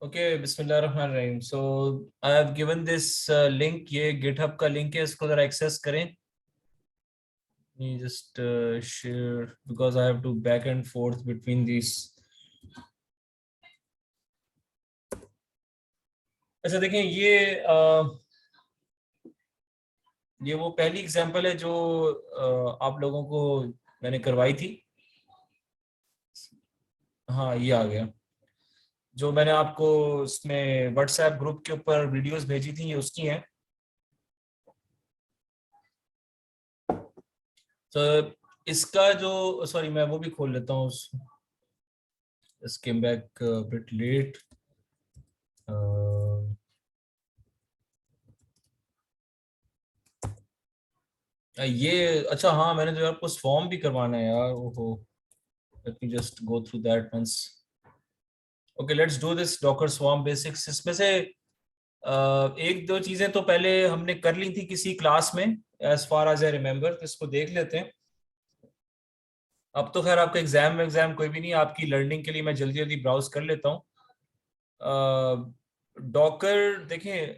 Okay, बिस्मिल्लाहिर्रहमानिर्रहीम। So I have given this link, ये GitHub का लिंक है, इसको जरा एक्सेस करें। Just share because I have to back and forth between this. अच्छा देखें, ये वो पहली एग्जांपल है जो आप लोगों को मैंने करवाई थी। हाँ, ये आ गया जो मैंने आपको इसमें व्हाट्सएप ग्रुप के ऊपर वीडियोस भेजी थी, ये उसकी हैं। तो इसका जो सॉरी, मैं वो भी खोल लेता हूँ। came back a bit late. ये अच्छा, हाँ मैंने जो आपको फॉर्म भी करवाना है यार, ओहो। Let me just go through that once. Okay, let's do this docker swarm basics. इसमें से एक दो चीजें तो पहले हमने कर ली थी किसी क्लास में, as far as I remember, तो इसको देख लेते हैं। अब तो खैर आपका एग्जाम कोई भी नहीं, आपकी लर्निंग के लिए मैं जल्दी जल्दी ब्राउज कर लेता हूँ। डॉकर देखें,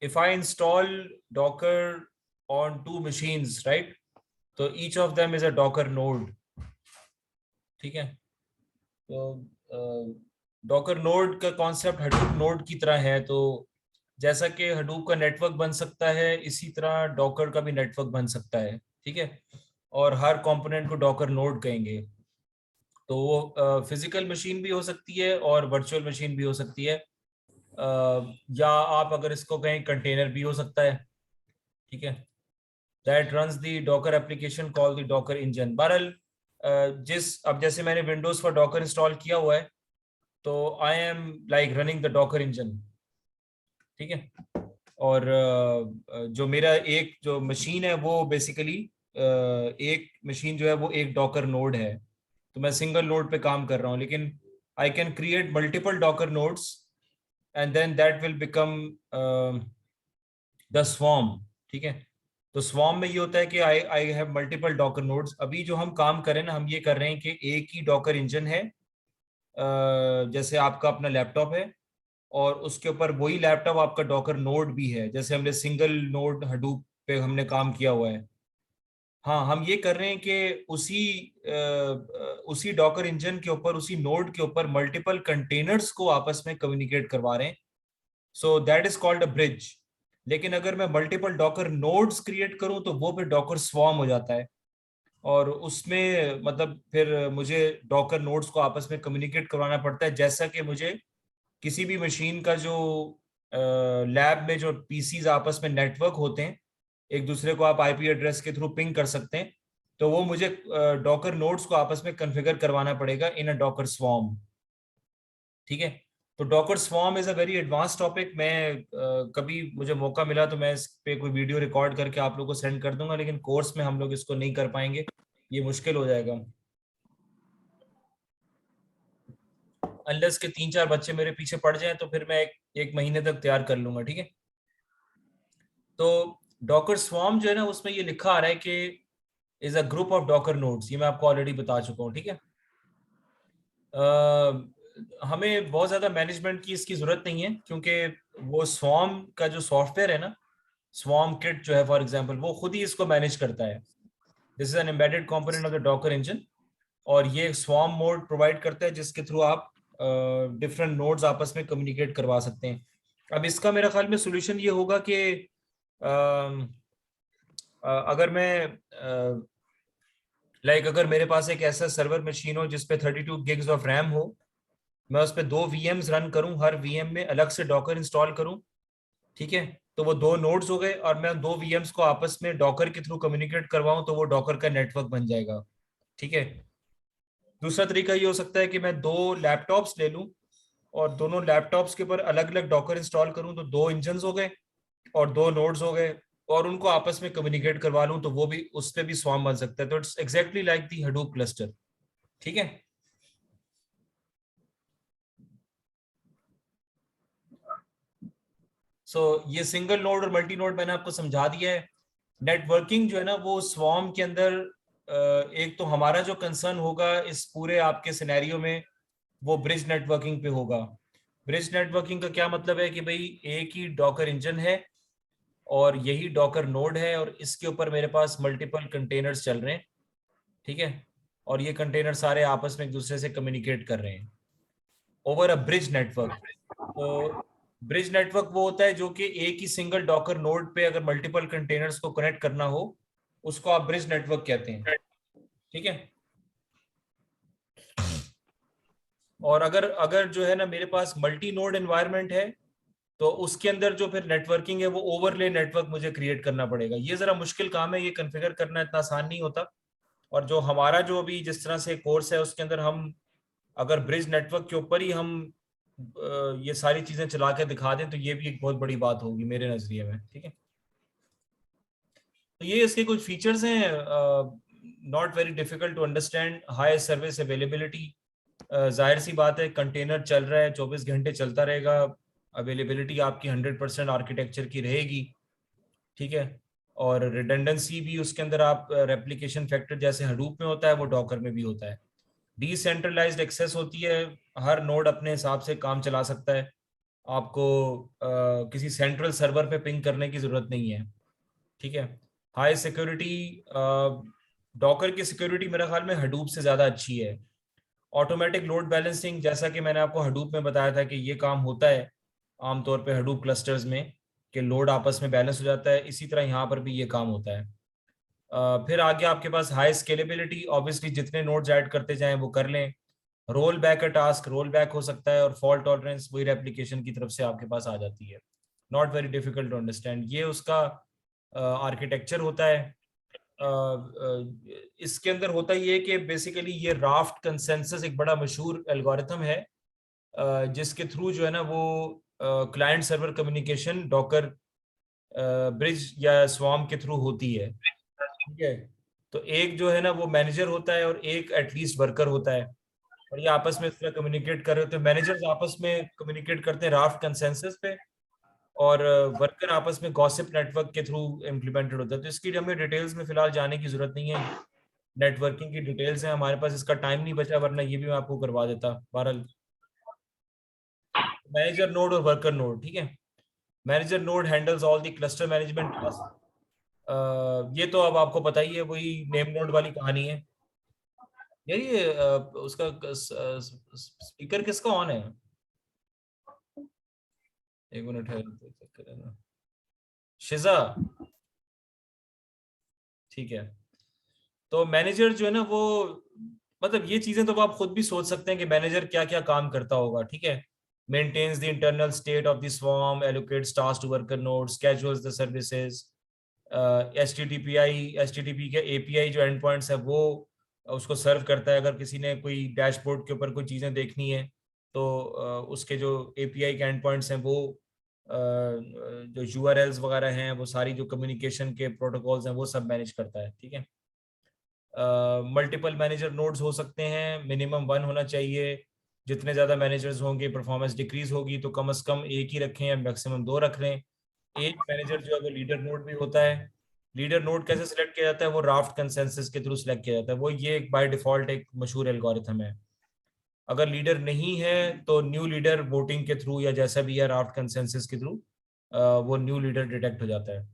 if I install Docker on two machines, right? तो each of them is a Docker node, ठीक है। तो Docker node का कॉन्सेप्ट Hadoop नोड की तरह है। तो जैसा कि Hadoop का नेटवर्क बन सकता है, इसी तरह Docker का भी नेटवर्क बन सकता है, ठीक है। और हर कंपोनेंट को Docker नोड कहेंगे। तो वो फिजिकल मशीन भी हो सकती है और वर्चुअल मशीन भी हो सकती है, या आप अगर इसको कहें कंटेनर भी हो सकता है, ठीक है। That runs the Docker application call the Docker engine. बहरहाल अब जैसे मैंने विंडोज पर डॉकर इंस्टॉल किया हुआ है, तो I am like running the Docker engine, ठीक है। और जो मेरा एक जो मशीन है वो बेसिकली एक मशीन जो है वो एक डॉकर नोड है। तो मैं सिंगल नोड पे काम कर रहा हूँ, लेकिन I can create multiple Docker nodes and then that will become the swarm, ठीक है। तो स्वॉर्म में ये होता है कि I I have multiple Docker nodes. अभी जो हम काम करें ना, हम ये कर रहे हैं कि एक ही डॉकर इंजन है, जैसे आपका अपना लैपटॉप है, और उसके ऊपर वही लैपटॉप आपका डॉकर नोड भी है, जैसे हमने सिंगल नोड हडूप पे हमने काम किया हुआ है। हाँ, हम ये कर रहे हैं कि उसी डॉकर इंजन के ऊपर, उसी नोड के ऊपर मल्टीपल कंटेनर्स को आपस में कम्युनिकेट करवा रहे हैं। So that is called a bridge. लेकिन अगर मैं मल्टीपल डॉकर नोड्स क्रिएट करूं तो वो फिर डॉकर स्वॉर्म हो जाता है। और उसमें मतलब फिर मुझे डॉकर नोड्स को आपस में कम्युनिकेट करवाना पड़ता है, जैसा कि मुझे किसी भी मशीन का जो लैब में जो पीसीज आपस में नेटवर्क होते हैं, एक दूसरे को आप आईपी एड्रेस के थ्रू पिंग कर सकते हैं। तो वो मुझे डॉकर नोड्स को आपस में कॉन्फ़िगर करवाना पड़ेगा इन अ डॉकर स्वॉर्म, ठीक है। तो Docker swarm is a very advance topic. मैं कभी मुझे मौका मिला तो मैं इस पे कोई वीडियो रिकॉर्ड करके आप लोगों को सेंड कर दूंगा, लेकिन कोर्स में हम लोग इसको नहीं कर पाएंगे, ये मुश्किल हो जाएगा। अनलेस के 3-4 बच्चे मेरे पीछे पड़ जाएं तो फिर मैं एक महीने तक तैयार कर लूंगा, ठीक है। तो डॉकर स्वॉर्म जो है ना, उसमें ये लिखा आ रहा है कि is a group of Docker nodes. ये मैं आपको ऑलरेडी बता चुका हूँ, ठीक है। हमें बहुत ज्यादा मैनेजमेंट की इसकी जरूरत नहीं है, क्योंकि वो स्वॉर्म का जो सॉफ्टवेयर है ना, स्वॉर्म किट जो है फॉर एग्जांपल, वो खुद ही इसको मैनेज करता है। This is an embedded component of the Docker engine. और ये स्वॉर्म मोड प्रोवाइड करता है जिसके थ्रू आप डिफरेंट नोड्स आपस में कम्युनिकेट करवा सकते हैं। अब इसका मेरा ख्याल में सोल्यूशन ये होगा कि अगर मैं अगर मेरे पास एक ऐसा सर्वर मशीन हो जिसपे 32 गिग्स ऑफ रैम हो, मैं उस पर 2 VMs रन करूं, हर VM में अलग से डॉकर इंस्टॉल करूं, ठीक है। तो वो 2 नोड्स हो गए, और मैं 2 VMs को आपस में डॉकर के थ्रू कम्युनिकेट करवाऊं, तो वो डॉकर का नेटवर्क बन जाएगा, ठीक है। दूसरा तरीका ये हो सकता है कि मैं 2 लैपटॉप्स ले लूं, और दोनों लैपटॉप्स के ऊपर अलग अलग डॉकर इंस्टॉल करूं, तो 2 इंजन्स हो गए और 2 नोड्स हो गए, और उनको आपस में कम्युनिकेट करवा लूं, तो वो भी, उस पर भी स्वार्म बन सकता है। तो it's exactly like the Hadoop cluster, ठीक है। सो ये सिंगल नोड और मल्टी नोड मैंने आपको समझा दिया है। नेटवर्किंग जो है ना, वो स्वार्म के अंदर एक तो हमारा जो कंसर्न होगा इस पूरे आपके सिनेरियो में, वो ब्रिज नेटवर्किंग पे होगा। ब्रिज नेटवर्किंग का क्या मतलब है कि भाई एक ही डॉकर इंजन है और यही डॉकर नोड है और इसके ऊपर मेरे पास मल्टीपल कंटेनर्स चल रहे हैं, ठीक है, और ये कंटेनर सारे आपस में एक दूसरे से कम्युनिकेट कर रहे हैं ओवर अ ब्रिज नेटवर्क। तो ब्रिज नेटवर्क वो होता है जो कि एक ही सिंगल डॉकर नोड पे अगर मल्टीपल कंटेनर्स को कनेक्ट करना हो, उसको आप ब्रिज नेटवर्क कहते हैं, ठीक है। और अगर अगर जो है ना मेरे पास मल्टी नोड एनवायरनमेंट है, तो उसके अंदर जो फिर नेटवर्किंग है वो ओवरले नेटवर्क मुझे क्रिएट करना पड़ेगा। ये जरा मुश्किल काम है, ये कॉन्फ़िगर करना इतना आसान नहीं होता। और जो हमारा जो अभी जिस तरह से कोर्स है उसके अंदर हम अगर ब्रिज नेटवर्क के ऊपर ही हम ये सारी चीजें चला के दिखा दें तो ये भी एक बहुत बड़ी बात होगी मेरे नजरिए में, ठीक है। तो ये इसके कुछ फीचर्स हैं, not very difficult to understand, high service availability. जाहिर सी बात है, कंटेनर चल रहा है 24 घंटे चलता रहेगा, अवेलेबिलिटी आपकी 100% आर्किटेक्चर की रहेगी, ठीक है। और रिडंडेंसी भी उसके अंदर आप रेप्लिकेशन फैक्टर जैसे हडूप में होता है वो डॉकर में भी होता है। डिसेंट्रलाइज्ड एक्सेस होती है, हर नोड अपने हिसाब से काम चला सकता है, आपको किसी सेंट्रल सर्वर पे पिंग करने की जरूरत नहीं है, ठीक है। हाई सिक्योरिटी, डॉकर की सिक्योरिटी मेरे ख्याल में हडूप से ज़्यादा अच्छी है। ऑटोमेटिक लोड बैलेंसिंग, जैसा कि मैंने आपको हडूप में बताया था कि ये काम होता है आमतौर पे हडूप क्लस्टर्स में कि लोड आपस में बैलेंस हो जाता है, इसी तरह यहाँ पर भी ये काम होता है। फिर आगे आपके पास हाई स्केलेबिलिटी, ऑब्वियसली जितने नोड्स ऐड करते जाएं वो कर लें। रोल बैक का टास्क रोल बैक हो सकता है, और फॉल्ट टॉलरेंस वही रेप्लिकेशन की तरफ से आपके पास आ जाती है। Not very difficult to understand, ये उसका आर्किटेक्चर होता है। इसके अंदर होता ही है कि बेसिकली ये राफ्ट कंसेंसस एक बड़ा मशहूर एल्गोरिथम है, जिसके थ्रू जो है ना वो client server communication Docker bridge या स्वार्म के थ्रू होती है, ठीक है। तो एक जो है ना वो मैनेजर होता है और एक एटलीस्ट वर्कर होता है, और ये आपस में इस तरह कम्युनिकेट कर रहे होते हैं। मैनेजर्स आपस में कम्युनिकेट करते हैं राफ्ट कंसेंसस पे, और वर्कर आपस में गॉसिप नेटवर्क के थ्रू इम्प्लीमेंटेड होता है। तो इसकी हमें डिटेल्स में फिलहाल जाने की जरूरत नहीं है, नेटवर्किंग की डिटेल्स हैं हमारे पास, इसका टाइम नहीं बचा वरना ये भी मैं आपको करवा देता। बहरहाल मैनेजर नोड और वर्कर नोड, ठीक है। Manager node handles all the cluster management task. ये तो अब आपको पता ही है, वही नेम नोड वाली कहानी है। यार ये उसका स्पीकर किसका ऑन है? एक मिनट है, चेक करें। शिजा, ठीक है। तो मैनेजर जो है ना वो, मतलब ये चीजें तो आप खुद भी सोच सकते हैं कि मैनेजर क्या क्या काम करता होगा, ठीक है। Maintains the internal state of the swarm, allocates task to worker node, schedules the services. HTTP के एपीआई जो एंड पॉइंट्स है वो उसको सर्व करता है। अगर किसी ने कोई डैशबोर्ड के ऊपर कोई चीज़ें देखनी है तो उसके जो एपीआई के एंड पॉइंट्स हैं वो जो यूआरएल्स वगैरह हैं वो सारी जो कम्युनिकेशन के प्रोटोकॉल्स हैं वो सब मैनेज करता है, ठीक है। मल्टीपल मैनेजर नोड्स हो सकते हैं, मिनिमम 1 होना चाहिए। जितने ज़्यादा मैनेजर्स होंगे परफॉर्मेंस डिक्रीज होगी, तो कम से कम एक ही रखें या मैक्सिमम 2 रख लें। एक मैनेजर जो है वो लीडर नोड भी होता है। लीडर नोड कैसे सिलेक्ट किया जाता है? वो राफ्ट कंसेंसस के थ्रू सिलेक्ट किया जाता है, वो ये एक बाय डिफॉल्ट एक मशहूर एल्गोरिथम है। अगर लीडर नहीं है तो न्यू लीडर वोटिंग के थ्रू या जैसा भी है राफ्ट कंसेंसस के थ्रू वो न्यू लीडर डिटेक्ट हो जाता है।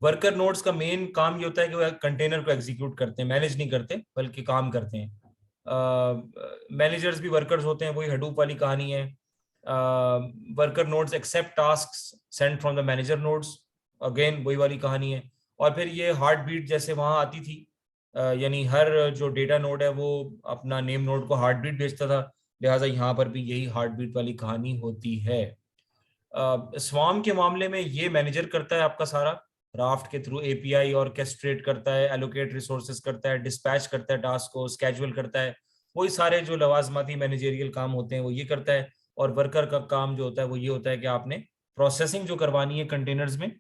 वर्कर नोड्स का मेन काम ये होता है कि वो कंटेनर को एग्जीक्यूट करते हैं, मैनेज नहीं करते बल्कि काम करते हैं। मैनेजर्स भी वर्कर्स होते हैं, वही हडूप वाली कहानी है। Worker nodes accept task send from the manager nodes, again वही वाली कहानी है। और फिर ये हार्ट बीट जैसे वहाँ आती थी, यानी हर जो डेटा नोड है वो अपना नेम नोड को हार्ट बीट भेजता था, लिहाजा यहाँ पर भी यही हार्ट बीट वाली कहानी होती है। स्वार्म के मामले में ये मैनेजर करता है आपका सारा, राफ्ट के थ्रू एपीआई ऑर्केस्ट्रेट करता है, एलोकेट रिसोर्सेज करता है, डिस्पैच करता है टास्क को, स्केड्यूल करता है, वही सारे जो लवाजमाती मैनेजरियल काम होते हैं वो ये करता है। और वर्कर का काम जो होता है वो ये होता है कि आपने प्रोसेसिंग जो करवानी है कंटेनर्स में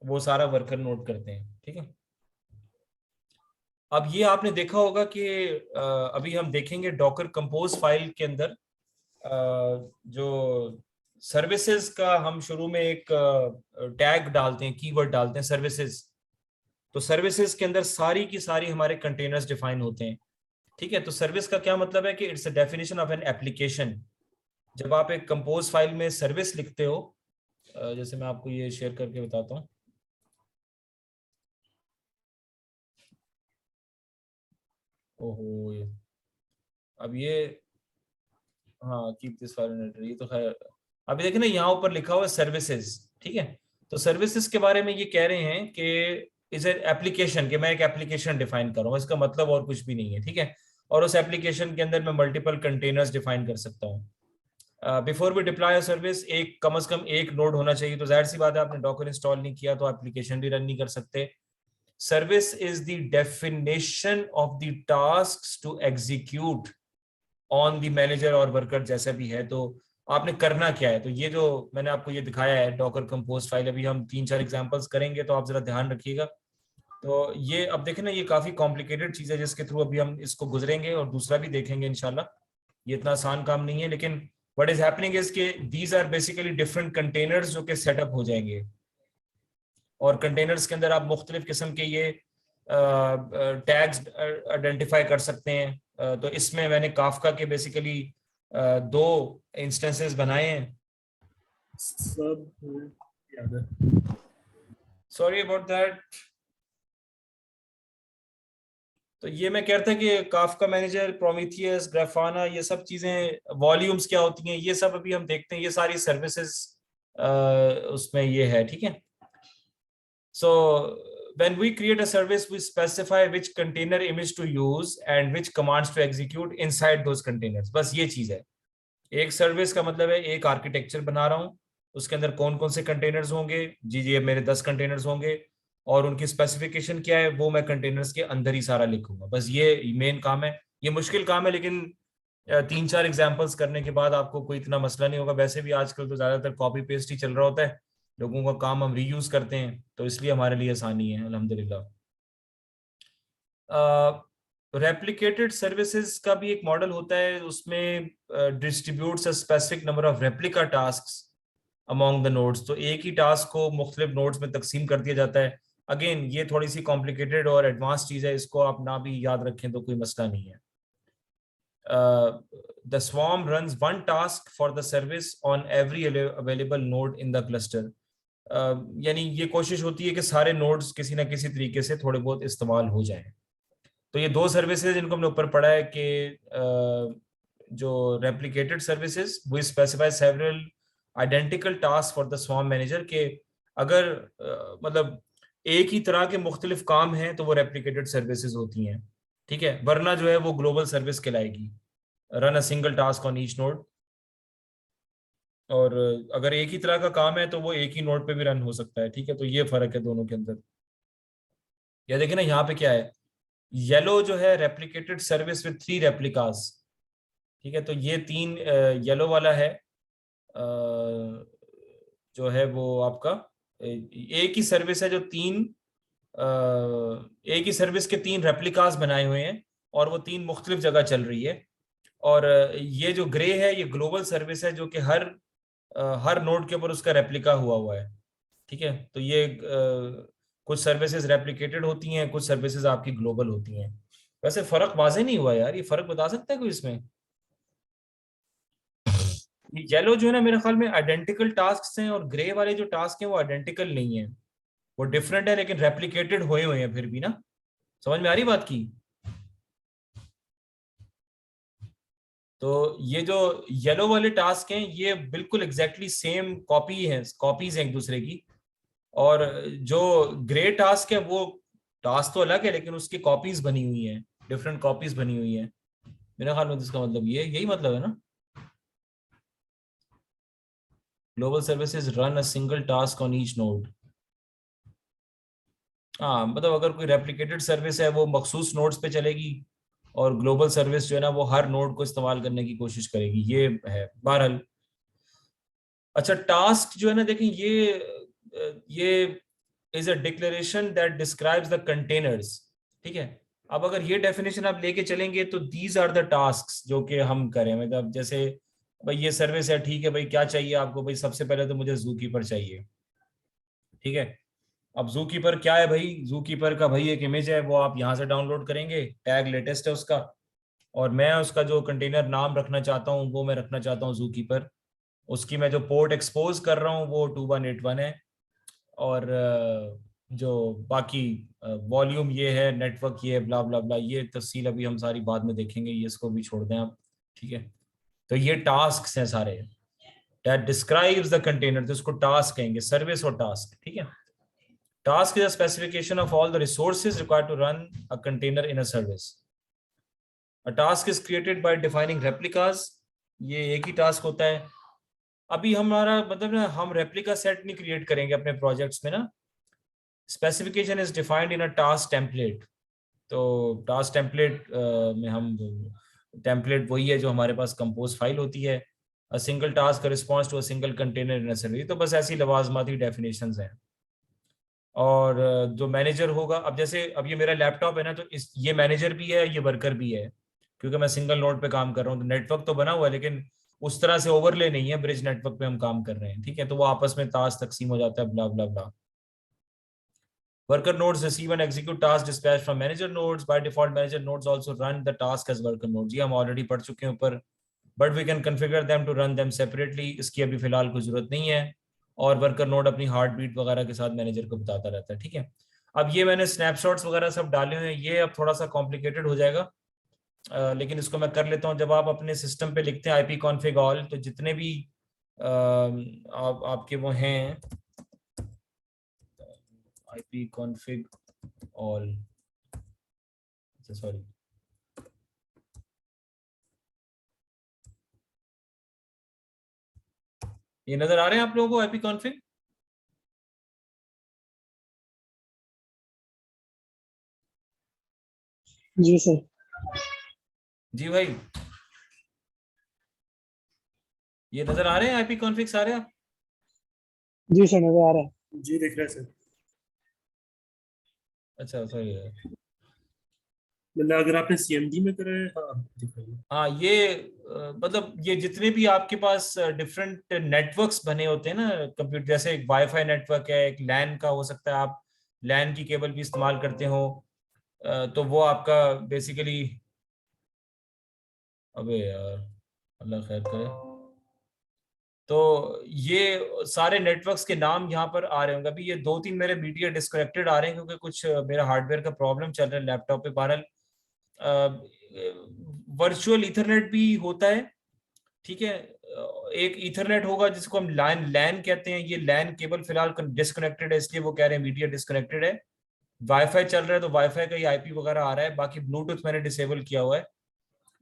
वो सारा वर्कर नोट करते हैं, ठीक है। अब ये आपने देखा होगा कि अभी हम देखेंगे डॉकर कंपोज फाइल के अंदर जो सर्विसेज का हम शुरू में एक टैग डालते हैं, कीवर्ड डालते हैं सर्विसेज। तो सर्विसेज के अंदर सारी की सारी हमारे कंटेनर्स डिफाइन होते हैं, ठीक है। तो सर्विस का क्या मतलब है कि it's a definition of an application. जब आप एक कंपोज फाइल में सर्विस लिखते हो, जैसे मैं आपको ये शेयर करके बताता हूँ। ओहो अब ये, हाँ कीप दिस फाइल इन, ये तो खैर अभी देखिए ना यहाँ ऊपर लिखा हुआ है सर्विसेज, ठीक है। तो सर्विसेज के बारे में ये कह रहे हैं कि इज ए एप्लीकेशन, कि मैं एक एप्लीकेशन डिफाइन कर रहा हूँ, इसका मतलब और कुछ भी नहीं है, ठीक है। और उस एप्लीकेशन के अंदर मैं मल्टीपल कंटेनर्स डिफाइन कर सकता हूँ। बिफोर वी डिप्लॉय सर्विस, एक कम से कम एक नोड होना चाहिए। तो जाहिर सी बात है, आपने डॉकर इंस्टॉल नहीं किया तो एप्लीकेशन भी रन नहीं कर सकते। Service is the definition of the task to execute on the manager और वर्कर, जैसा भी है। तो आपने करना क्या है, तो ये जो मैंने आपको ये दिखाया है डॉकर कंपोज फाइल, अभी हम 3-4 एग्जांपल्स करेंगे, तो आप जरा ध्यान रखिएगा। तो ये अब देखें ना, ये काफी कॉम्प्लिकेटेड चीज है जिसके थ्रू अभी हम इसको गुजरेंगे और दूसरा भी देखेंगे इंशाल्लाह। ये इतना आसान काम नहीं है, लेकिन व्हाट इज हैपनिंग इज के these are basically different containers जो कि सेटअप हो जाएंगे। और कंटेनर्स के अंदर आप मुख्तलिफ किस्म के ये टैग्स आइडेंटिफाई कर सकते हैं। तो इसमें मैंने काफका के बेसिकली 2 इंस्टेंसेस बनाए हैं। सब याद है। Sorry about that. तो ये मैं कहता कि काफका मैनेजर, प्रोमीथियस, ग्राफाना, ये सब चीजें, वॉल्यूम्स क्या होती हैं, ये सब अभी हम देखते हैं। ये सारी सर्विसेज उसमें ये है, ठीक है। So when we create a service, we specify which container image to use and which commands to execute inside those containers. बस ये चीज है। एक सर्विस का मतलब है एक आर्किटेक्चर बना रहा हूँ, उसके अंदर कौन कौन से कंटेनर्स होंगे, जी जी मेरे 10 कंटेनर्स होंगे, और उनकी स्पेसिफिकेशन क्या है वो मैं कंटेनर्स के अंदर ही सारा लिखूंगा। बस ये मेन काम है। ये मुश्किल काम है, लेकिन 3-4 एग्जांपल्स करने के बाद आपको कोई इतना मसला नहीं होगा। वैसे भी आजकल तो ज्यादातर कॉपी पेस्ट ही चल रहा होता है, लोगों का काम हम रीयूज करते हैं, तो इसलिए हमारे लिए आसानी है अल्हम्दुलिल्लाह। रेप्लिकेटेड सर्विसेज का भी एक मॉडल होता है, उसमें distributes a specific number of replica tasks among the nodes. तो एक ही टास्क को मुख्तलिफ नोड्स में तकसीम कर दिया जाता है। अगेन ये थोड़ी सी कॉम्प्लिकेटेड और एडवांस चीज है, इसको आप ना भी याद रखें तो कोई मसला नहीं है। The swarm runs one task for the service on every available node in the cluster. यानी ये कोशिश होती है कि सारे नोड्स किसी ना किसी तरीके से थोड़े बहुत इस्तेमाल हो जाएं। तो ये 2 सर्विसेज जिनको हमने ऊपर पढ़ा है कि जो रेप्लिकेटेड सर्विसेज, वो specify several identical task for the swarm manager, के अगर मतलब एक ही तरह के मुख्तलिफ काम हैं तो वो रेप्लिकेटेड सर्विसेज होती हैं, ठीक है। वरना जो है वो ग्लोबल सर्विस कहलाएगी, run a single task on each node. और अगर एक ही तरह का काम है तो वो एक ही नोड पे भी रन हो सकता है, ठीक है। तो ये फर्क है दोनों के अंदर। या देखिए ना यहाँ पे क्या है, येलो जो है रेप्लिकेटेड सर्विस विद 3 रेप्लिकास, ठीक है। तो ये 3 येलो वाला है, जो है वो आपका एक ही सर्विस है जो 3 एक ही सर्विस के 3 रेप्लिकास बनाए हुए हैं, और वो 3 मुख्तलिफ जगह चल रही है। और ये जो ग्रे है ये ग्लोबल सर्विस है, जो कि हर नोड के ऊपर उसका रेप्लिका हुआ हुआ है, ठीक है। तो ये कुछ सर्विसेज रेप्लिकेटेड होती हैं, कुछ सर्विसेज आपकी ग्लोबल होती हैं। वैसे फर्क वाजे नहीं हुआ यार, ये फर्क बता सकता है कोई इसमें? ये येलो जो है ना, मेरे ख्याल में आइडेंटिकल टास्क हैं, और ग्रे वाले जो टास्क हैं वो आइडेंटिकल नहीं है, वो डिफरेंट है, लेकिन रेप्लिकेटेड हुए हुए हैं फिर भी ना। समझ में आ रही बात की? तो ये जो येलो वाले टास्क हैं ये बिल्कुल एग्जैक्टली सेम कॉपी है, कॉपीज हैं एक दूसरे की। और जो ग्रे टास्क है वो टास्क तो अलग है, लेकिन उसकी कॉपीज बनी हुई हैं, डिफरेंट कॉपीज बनी हुई हैं। मेरे ख्याल में इसका मतलब ये यही मतलब है ना, global services run a single task on each node. हाँ मतलब अगर कोई रेप्लिकेटेड सर्विस है वो मखसूस नोड्स पे चलेगी, और ग्लोबल सर्विस जो है ना वो हर नोड को इस्तेमाल करने की कोशिश करेगी, ये है बहरहाल। अच्छा टास्क जो है ना, देखें ये is a declaration that describes the containers, ठीक है। अब अगर ये डेफिनेशन आप लेके चलेंगे तो दीज आर द टास्क जो कि हम करें, मतलब जैसे भाई ये सर्विस है, ठीक है भाई क्या चाहिए आपको, भाई सबसे पहले तो मुझे जू कीपर चाहिए, ठीक है। अब जू कीपर क्या है भाई, जू कीपर का भाई एक इमेज है, वो आप यहाँ से डाउनलोड करेंगे, टैग लेटेस्ट है उसका, और मैं उसका जो कंटेनर नाम रखना चाहता हूँ वो मैं रखना चाहता हूँ ज़ूकीपर। उसकी मैं जो पोर्ट एक्सपोज कर रहा हूँ वो 2181 है। और जो बाकी वॉल्यूम ये है, नेटवर्क ये है, ब्ला ब्ला ब्ला, ये तफसील अभी हम सारी बाद में देखेंगे, ये इसको भी छोड़ दें आप। ठीक है, तो ये टास्क हैं सारे, दैट डिस्क्राइब्स द कंटेनर, तो इसको टास्क कहेंगे, सर्विस और टास्क। ठीक है, task is a specification of all the resources required to run a container in a service. A task is created by defining replicas, ये एक ही टास्क होता है। अभी हमारा मतलब ना, हम रेप्लिका सेट नहीं क्रिएट करेंगे अपने प्रोजेक्ट्स में ना। Specification is defined in a task template. तो टास्क टेम्पलेट में हम, टेम्पलेट वही है जो हमारे पास कंपोज फाइल होती है। A single task response to a single container in a service. तो बस ऐसी लवाजमाती डेफिनेशंस हैं। और जो मैनेजर होगा, अब जैसे अब ये मेरा लैपटॉप है ना, तो इस ये मैनेजर भी है, ये वर्कर भी है, क्योंकि मैं सिंगल नोड पे काम कर रहा हूँ। तो नेटवर्क तो बना हुआ है, लेकिन उस तरह से ओवरले नहीं है, ब्रिज नेटवर्क पे हम काम कर रहे हैं। ठीक है, तो वो आपस में टास्क तकसीम हो जाता है, ब्ला ब्ला ब्ला। Worker nodes receive and execute tasks dispatched from manager nodes. By default, manager nodes also run the task as worker nodes. ये हम ऑलरेडी पढ़ चुके हैं ऊपर, but we can configure them to run them separately. इसकी अभी फिलहाल कोई जरूरत नहीं है। और वर्कर नोड अपनी हार्ट बीट वगैरह के साथ मैनेजर को बताता रहता है। ठीक है, अब ये मैंने स्नैपशॉट्स वगैरह सब डाले हुए हैं, ये अब थोड़ा सा कॉम्प्लिकेटेड हो जाएगा, लेकिन इसको मैं कर लेता हूँ। जब आप अपने सिस्टम पे लिखते हैं आईपी कॉन्फिग ऑल, तो जितने भी आपके वो हैं, आईपी कॉन्फिग ऑल, सॉरी, ये नजर आ रहे हैं आप लोगों को आईपी कॉन्फिग? जी सर। जी भाई, ये नजर आ रहे हैं आईपी कॉन्फिग सारे आप? जी सर नजर आ रहा है। जी दिख रहा है सर। अच्छा सॉरी। मतलब अगर आपने सीएमडी में करा है, हाँ दिख रहा है। हाँ, ये मतलब ये जितने भी आपके पास डिफरेंट नेटवर्क्स बने होते हैं ना कंप्यूटर, जैसे एक वाईफाई नेटवर्क है, एक लैन का हो सकता है, आप लैन की केबल भी इस्तेमाल करते हो, तो वो आपका बेसिकली, अबे यार, अल्लाह खैर करे। तो ये सारे नेटवर्क्स के नाम यहाँ पर आ रहे होंगे। अभी ये 2-3 मेरे बीटीए डिस्कनेक्टेड आ रहे हैं, क्योंकि कुछ मेरा हार्डवेयर का प्रॉब्लम चल रहा है लैपटॉप पे। बहरहाल वर्चुअल इथरनेट भी होता है। ठीक है, एक इथरनेट होगा जिसको हम लैन लैन कहते हैं। ये लैन केबल फिलहाल डिस्कनेक्टेड है, इसलिए वो कह रहे हैं मीडिया डिस्कनेक्टेड है। वाईफाई चल रहा है तो वाईफाई का ही आईपी वगैरह आ रहा है, बाकी ब्लूटूथ मैंने डिसेबल किया हुआ है।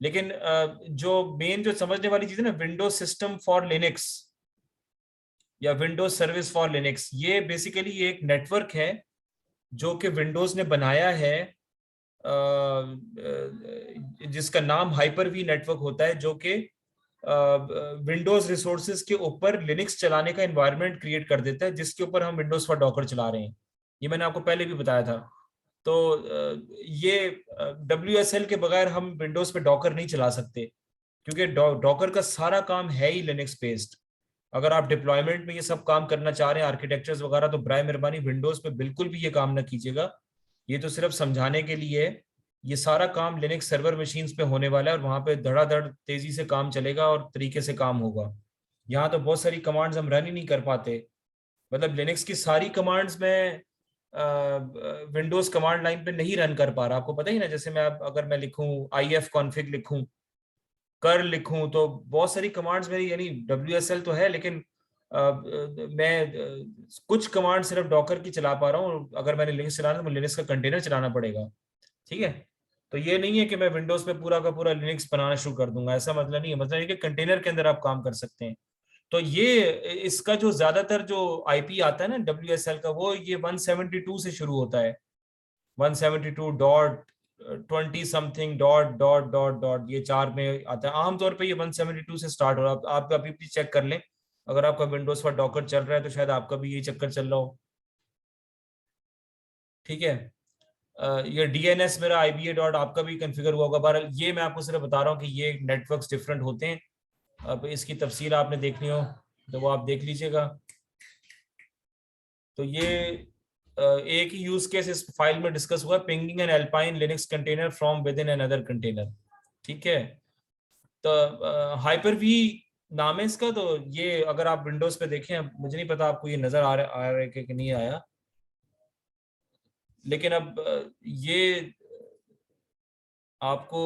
लेकिन जो मेन जो समझने वाली चीज है ना, विंडोज सिस्टम फॉर लिनक्स या विंडोज सर्विस फॉर लिनक्स, ये बेसिकली एक नेटवर्क है जो कि विंडोज ने बनाया है, जिसका नाम हाइपर वी नेटवर्क होता है, जो कि विंडोज रिसोर्सेज के ऊपर लिनक्स चलाने का एनवायरनमेंट क्रिएट कर देता है, जिसके ऊपर हम विंडोज फॉर डॉकर चला रहे हैं। ये मैंने आपको पहले भी बताया था। तो ये WSL के बगैर हम विंडोज पे डॉकर नहीं चला सकते, क्योंकि डॉकर का सारा काम है ही लिनक्स बेस्ड। अगर आप डिप्लॉयमेंट में ये सब काम करना चाह रहे हैं, आर्किटेक्चर्स वगैरह, तो बराए मेहरबानी विंडोज पे बिल्कुल भी ये काम ना कीजिएगा। ये तो सिर्फ समझाने के लिए है। ये सारा काम लिनक्स सर्वर मशीन्स पे होने वाला है, और वहां पे धड़ाधड़ तेजी से काम चलेगा और तरीके से काम होगा। यहाँ तो बहुत सारी कमांड्स हम रन ही नहीं कर पाते। मतलब लिनक्स की सारी कमांड्स में विंडोज कमांड लाइन पे नहीं रन कर पा रहा, आपको पता ही ना। जैसे मैं अगर मैं लिखूं IF कॉन्फ़िग लिखूं, कर लिखूं, तो बहुत सारी कमांड्स मेरी, यानी WSL तो है, लेकिन मैं कुछ कमांड सिर्फ डॉकर की चला पा रहा हूँ। अगर मैंने लिनक्स चलाना है तो लिनक्स का कंटेनर चलाना पड़ेगा। ठीक है, तो ये नहीं है कि मैं विंडोज पे पूरा का पूरा लिनक्स बनाना शुरू कर दूंगा, ऐसा मतलब नहीं है। मतलब ये कि कंटेनर के अंदर आप काम कर सकते हैं। तो ये इसका जो ज्यादातर जो आईपी आता है ना WSL का, वो ये 172 से शुरू होता है। 172.20 something dot dot dot dot, ये 4 में आता है आमतौर पे। ये 172 से स्टार्ट हो रहा है। आप अभी भी चेक कर लें, अगर आपका विंडोज पर डॉकर चल रहा है तो शायद आपका भी यही चक्कर चल रहा हो। ठीक है, ये DNS मेरा IBA डॉट आपका भी कन्फिगर हुआ होगा। बहरहाल ये मैं आपको सिर्फ बता रहा हूँ कि ये नेटवर्क्स डिफरेंट होते हैं। अब इसकी तफसील आपने देखनी हो तो वो आप देख लीजिएगा। तो ये एक ही यूज केस इस फाइल में डिस्कस हुआ, pinging an Alpine Linux container from within another container. ठीक है। तो हाइपर वी नाम है इसका। तो ये अगर आप विंडोज पे देखें, मुझे नहीं पता आपको ये नजर आ रहा है कि नहीं आया, लेकिन अब ये आपको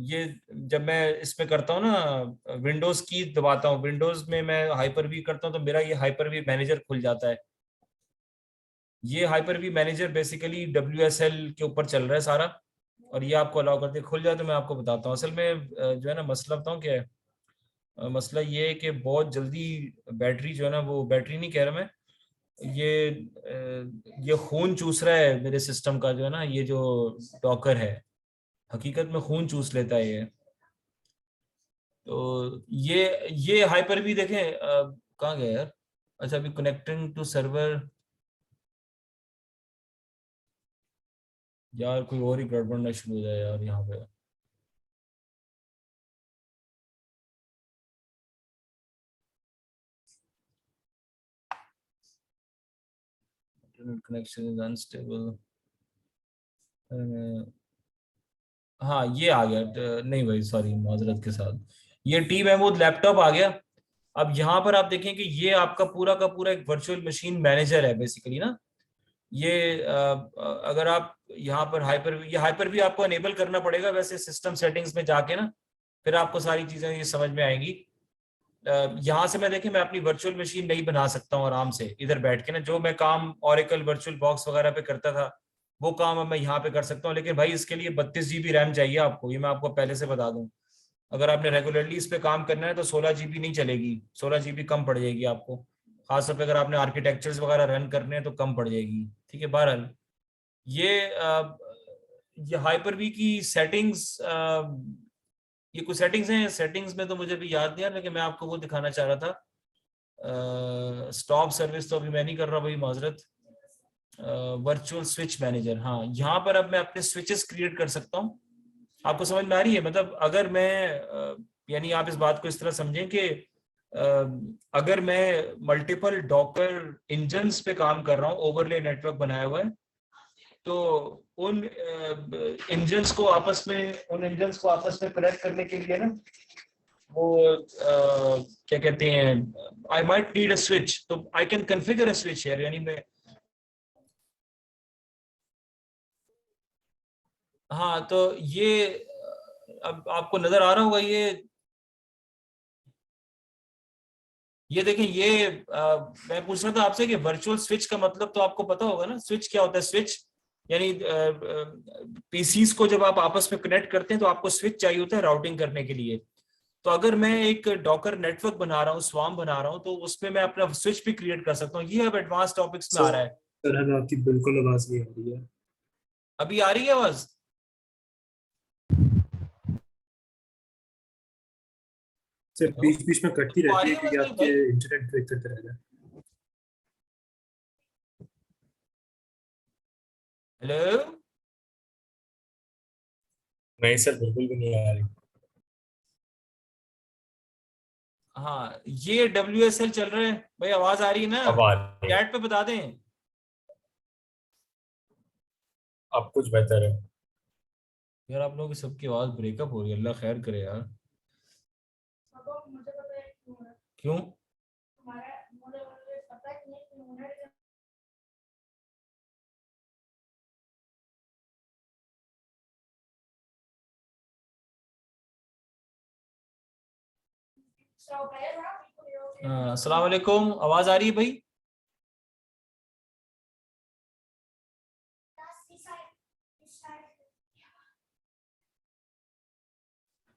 ये जब मैं इसमें करता हूँ ना, विंडोज की दबाता हूँ, विंडोज में मैं हाइपर वी करता हूँ, तो मेरा ये हाइपर वी मैनेजर खुल जाता है। ये hyper V manager basically WSL के ऊपर चल रहा है सारा, और ये आपको अलाउ करते खुल जाए। तो मैं आपको बताता हूँ असल में जो है ना, मसला बताऊँ क्या है। मसला ये है कि बहुत जल्दी बैटरी जो है ना, वो बैटरी नहीं कह रहा मैं, ये खून चूस रहा है मेरे सिस्टम का, जो है ना ये जो डॉकर है, हकीकत में खून चूस लेता है ये। तो ये हाइपर भी देखें, कहाँ गया यार। अच्छा, अभी कनेक्टिंग टू सर्वर, यार कोई और ही गड़बड़ना शुरू हो जाए यार यहाँ पे। Connection is unstable. हाँ ये आ गया। नहीं भाई सॉरी, माजरत के साथ, ये टी महमूद लैपटॉप आ गया। अब यहाँ पर आप देखें कि ये आपका पूरा का पूरा एक वर्चुअल मशीन मैनेजर है बेसिकली ना। ये अगर आप यहाँ पर हाइपर भी आपको अनेबल करना पड़ेगा वैसे सिस्टम सेटिंग्स में जाके ना, फिर आपको सारी चीजें ये समझ में आएंगी। यहाँ से मैं देखें, मैं अपनी वर्चुअल मशीन नहीं बना सकता हूँ आराम से इधर बैठ के ना। जो मैं काम ओरेकल वर्चुअल बॉक्स वगैरह पे करता था, वो काम अब मैं यहाँ पे कर सकता हूँ, लेकिन भाई इसके लिए 32 GB रैम चाहिए आपको, ये मैं आपको पहले से बता दूं। अगर आपने रेगुलरली इस पे काम करना है तो 16 GB नहीं चलेगी, 16 GB कम पड़ जाएगी आपको। खासतौर पर अगर आपने आर्किटेक्चर्स वगैरह रन करने हैं तो कम पड़ जाएगी। ठीक है, बहरहाल ये हाइपर वी की सेटिंग्स, ये कुछ सेटिंग्स हैं। सेटिंग्स में तो मुझे भी याद नहीं आ रहा, लेकिन मैं आपको वो दिखाना चाह रहा था। स्टॉप सर्विस तो अभी मैं नहीं कर रहा भाई, माजरत। वर्चुअल स्विच मैनेजर, हाँ यहाँ पर अब मैं अपने स्विचेस क्रिएट कर सकता हूँ। आपको समझ में आ रही है? मतलब अगर मैं यानी आप इस बात को इस तरह समझें कि अगर मैं मल्टीपल डॉकर इंजन्स पे काम कर रहा हूँ, ओवरले नेटवर्क बनाया हुआ है, तो उन इंजन्स को आपस में कनेक्ट करने के लिए ना, वो क्या कहते हैं, I might need a switch, तो I can configure a switch here. यानी मैं, हाँ तो ये अब आपको नजर आ रहा होगा, ये देखें, मैं पूछ रहा था आपसे कि वर्चुअल स्विच का मतलब तो आपको पता होगा ना, स्विच क्या होता है। स्विच यानी पीसीस को जब आप आपस में कनेक्ट करते हैं तो आपको स्विच चाहिए होता है राउटिंग करने के लिए। तो अगर मैं एक डॉकर नेटवर्क बना रहा हूँ, स्वाम बना रहा हूँ, तो उसमें मैं अपना स्विच भी क्रिएट कर सकता हूँ। ये अब एडवांस टॉपिक्स में आ रहा है। सर हमें आपकी बिल्कुल आवाज नहीं आ रही है। अभी आ रही है आवाज? सर हेलो, बीच बीच में कटती आ रहती रही है है क्योंकि आवाज मेरी आपके भाई? इंटरनेट ब्रेक करते रहता है। हेलो। नहीं सर, बिल्कुल भी नहीं आ रही। हाँ ये WSL चल रहा है भाई, आवाज आ रही है ना? अब आ रही है। चैट पे बता दें। अब कुछ बेहतर है। यार आप लोगों की सबकी आवाज ब्रेकअप हो रही है, अल्लाह खैर करे यार। क्यों? अस्सलाम वालेकुम, आवाज आ रही है भाई?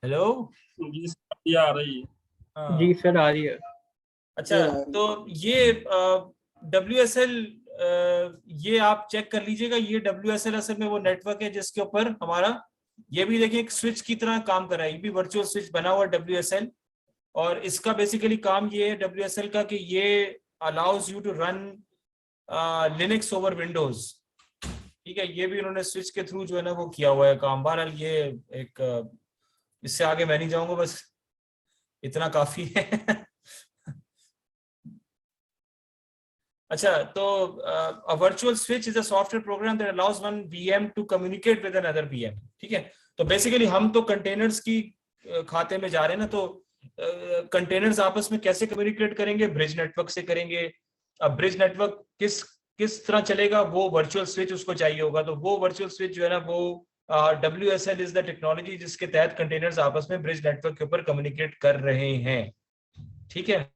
हेलो। जी सर, ये आ रही है। जी हाँ सर आ रही है। अच्छा, तो ये WSL, ये आप चेक कर लीजिएगा। ये WSL असल में वो नेटवर्क है जिसके ऊपर हमारा, ये भी देखिए एक स्विच की तरह काम कर रहा है। ये भी वर्चुअल स्विच बना हुआ WSL, और इसका बेसिकली काम ये है WSL का कि ये allows you to run Linux over Windows. ठीक है, ये भी उन्होंने स्विच के थ्रू जो है ना वो किया हुआ है काम। बहरहाल ये एक इससे आगे मैं नहीं जाऊंगा, बस इतना काफी है। अच्छा, तो a virtual switch is a software program that allows one VM to communicate with another VM। ठीक है, तो बेसिकली हम तो कंटेनर्स की खाते में जा रहे हैं ना, तो कंटेनर्स आपस में कैसे कम्युनिकेट करेंगे? ब्रिज नेटवर्क से करेंगे। अब ब्रिज नेटवर्क किस किस तरह चलेगा? वो वर्चुअल स्विच उसको चाहिए होगा, तो वो वर्चुअल स्विच जो है ना, वो WSL इज द टेक्नोलॉजी जिसके तहत कंटेनर्स आपस में ब्रिज नेटवर्क के ऊपर कम्युनिकेट कर रहे हैं। ठीक है।